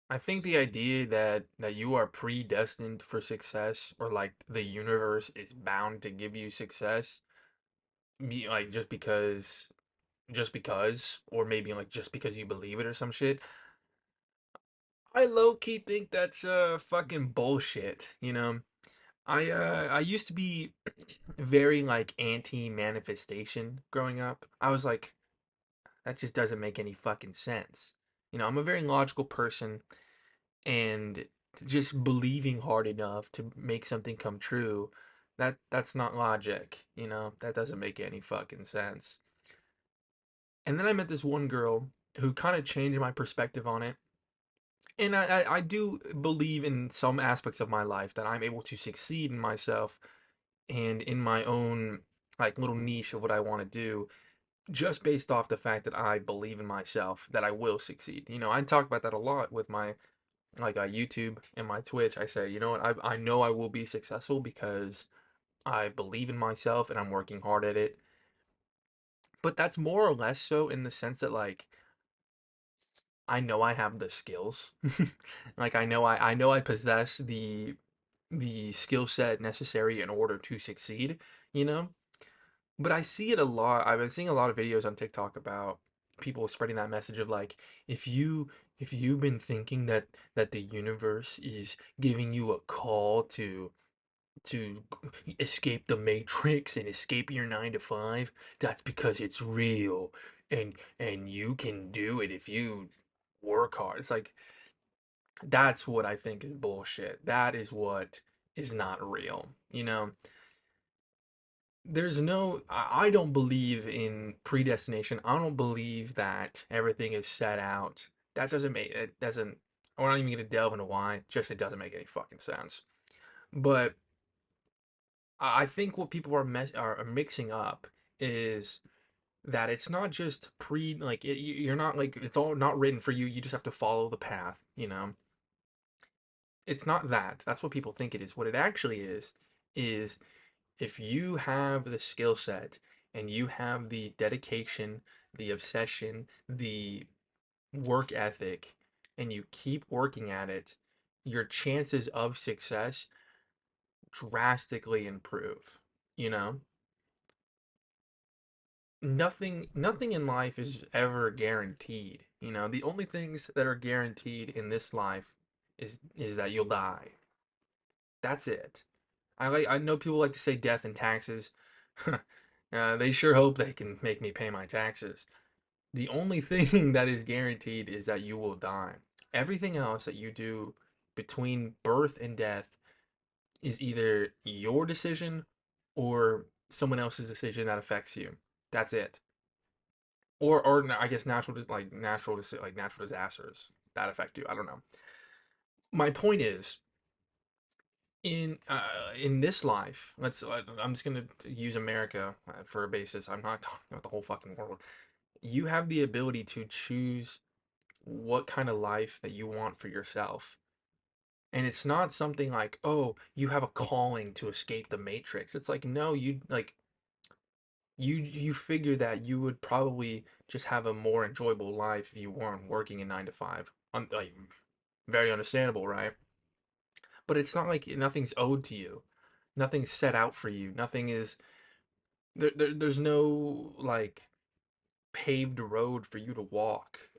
I think the idea that you are predestined for success, or like the universe is bound to give you success, like just because, or maybe like just because you believe it or some shit. I low key think that's fucking bullshit, you know? I used to be very like anti manifestation growing up. I was like, that just doesn't make any fucking sense. I'm a very logical person, and just believing hard enough to make something come true, that's not logic. That doesn't make any fucking sense. And then I met this one girl who kind of changed my perspective on it. And I do believe in some aspects of my life that I'm able to succeed in myself and in my own like little niche of what I want to do, just based off the fact that I believe in myself that I will succeed. I talk about that a lot with my like YouTube and my Twitch. I say, you know what, I know I will be successful because I believe in myself and I'm working hard at it. But that's more or less so in the sense that like I know I have the skills. Like I know I possess the skill set necessary in order to succeed, you know? But I see it a lot. I've been seeing a lot of videos on TikTok about people spreading that message of like, if you if you've been thinking that the universe is giving you a call to escape the matrix and escape your 9 to 5, that's because it's real, and you can do it if you work hard. It's like, that's what I think is bullshit. That is what is not real. I don't believe in predestination. I don't believe that everything is set out. That doesn't make it doesn't We're not even gonna delve into why. Just it doesn't make any fucking sense. But I think what people are mixing up is that it's not just like you're not like it's all not written for you. You just have to follow the path. It's not that. That's what people think it is. What it actually is if you have the skill set and you have the dedication, the obsession, the work ethic, and you keep working at it, your chances of success drastically improve. You know, nothing in life is ever guaranteed. The only things that are guaranteed in this life is that you'll die. That's it. I know people like to say death and taxes. They sure hope they can make me pay my taxes. The only thing that is guaranteed is that you will die. Everything else that you do between birth and death is either your decision or someone else's decision that affects you. That's it. Or I guess natural disasters that affect you. I don't know. My point is, in this life, I'm just gonna use America for a basis. I'm not talking about the whole fucking world. You have the ability to choose what kind of life that you want for yourself. And it's not something like, oh, you have a calling to escape the matrix. It's like, no, you figure that you would probably just have a more enjoyable life if you weren't working a 9 to 5. Like, very understandable, right? But it's not like nothing's owed to you. Nothing's set out for you. Nothing is there's no like paved road for you to walk,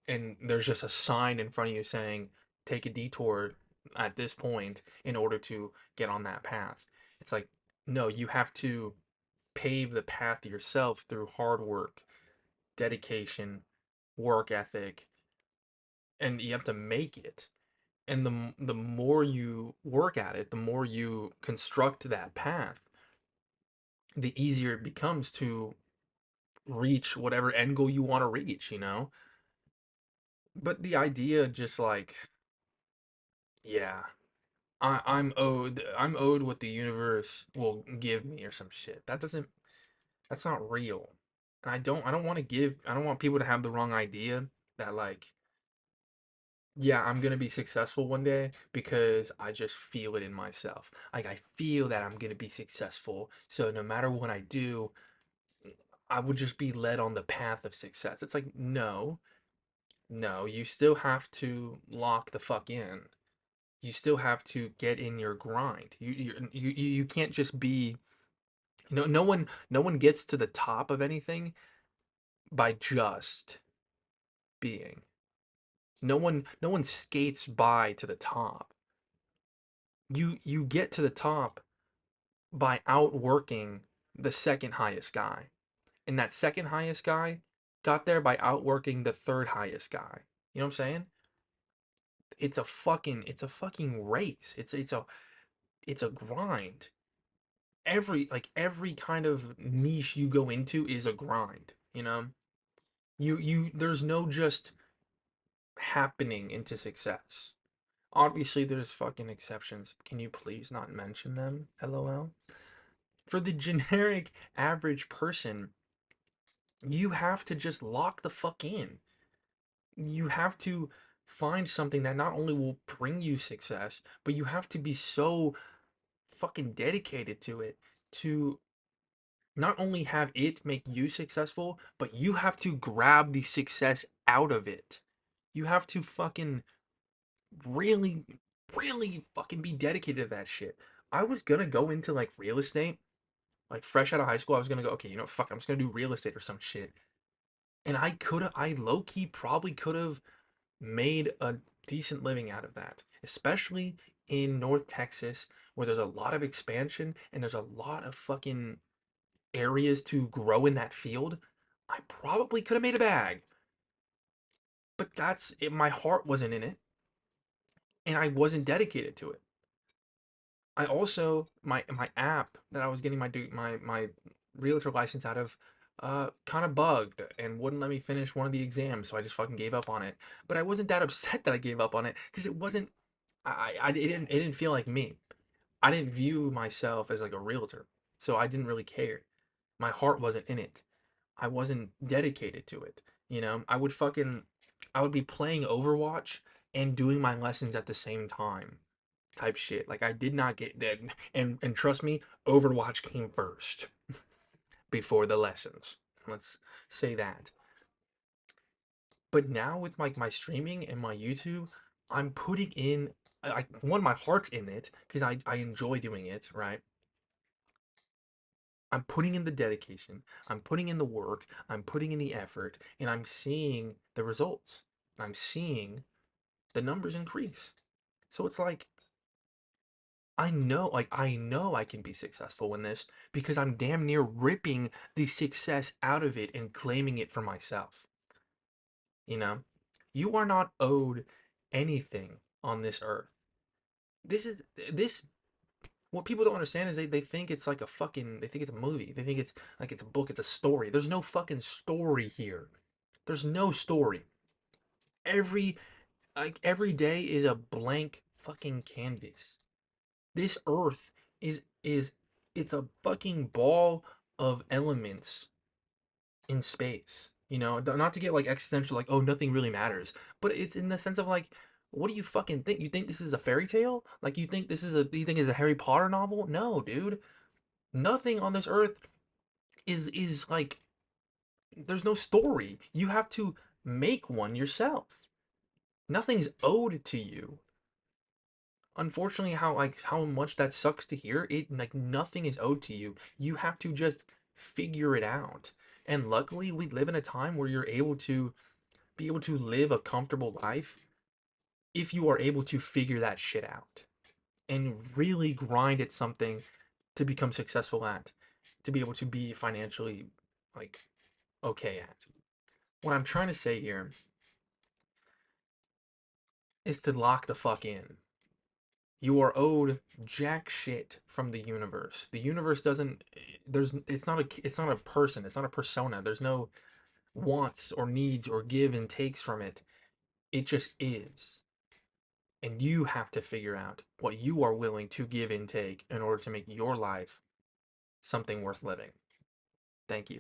and there's just a sign in front of you saying take a detour at this point in order to get on that path. It's like, no, you have to pave the path yourself through hard work, dedication, work ethic, and you have to make it. And the more you work at it, the more you construct that path, the easier it becomes to reach whatever end goal you want to reach. But the idea just like, yeah, I'm owed what the universe will give me or some shit. That's not real. And I don't want people to have the wrong idea that like, yeah, I'm gonna be successful one day because I just feel it in myself. Like I feel that I'm gonna be successful. So no matter what I do, I would just be led on the path of success. It's like, no, No, you still have to lock the fuck in. You still have to get in your grind. You can't just be, no one gets to the top of anything by just being. No one skates by to the top. You get to the top by outworking the second highest guy. And that second highest guy got there by outworking the third highest guy. You know what I'm saying? It's a fucking race. It's a grind. Every kind of niche you go into is a grind, you know? You there's no just happening into success. Obviously there's fucking exceptions. Can you please not mention them? LOL. For the generic average person, you have to just lock the fuck in. You have to find something that not only will bring you success, but you have to be so fucking dedicated to it to not only have it make you successful, but you have to grab the success out of it. You have to fucking really, really fucking be dedicated to that shit. I was gonna go into like real estate, like fresh out of high school. I was gonna go, okay, fuck, I'm just gonna do real estate or some shit. And I low key probably could have made a decent living out of that, especially in North Texas where there's a lot of expansion and there's a lot of fucking areas to grow in that field. I probably could have made a bag, but that's it. My heart wasn't in it, and I wasn't dedicated to it. I also my app that I was getting my realtor license out of kind of bugged and wouldn't let me finish one of the exams, so I just fucking gave up on it. But I wasn't that upset that I gave up on it because it wasn't it didn't feel like me. I didn't view myself as like a realtor, so I didn't really care. My heart wasn't in it. I wasn't dedicated to it. I would be playing Overwatch and doing my lessons at the same time type shit. Like I did not get that, and trust me, Overwatch came first before the lessons. Let's say that. But now with my streaming and my YouTube, I'm putting in one my heart's in it because I enjoy doing it, right? I'm putting in the dedication, I'm putting in the work, I'm putting in the effort, and I'm seeing the results. I'm seeing the numbers increase. So it's like I know I can be successful in this because I'm damn near ripping the success out of it and claiming it for myself. You know, you are not owed anything on this earth. This is this What people don't understand is they think it's like they think it's a movie. They think it's like it's a book, it's a story. There's no fucking story here. There's no story. Every every day is a blank fucking canvas. This earth is it's a fucking ball of elements in space. Not to get like existential, like, oh, nothing really matters, but it's in the sense of like, what do you fucking think? You think this is a fairy tale? Like, you think it's a Harry Potter novel? No, dude. Nothing on this earth is like, there's no story. You have to make one yourself. Nothing's owed to you. Unfortunately, how much that sucks to hear, it like nothing is owed to you. You have to just figure it out. And luckily, we live in a time where you're able to live a comfortable life if you are able to figure that shit out and really grind at something to become successful at, to be able to be financially like okay at. What I'm trying to say here is to lock the fuck in. You are owed jack shit from the universe. The universe doesn't there's it's not a person, it's not a persona. There's no wants or needs or give and takes from it. It just is. And you have to figure out what you are willing to give and take in order to make your life something worth living. Thank you.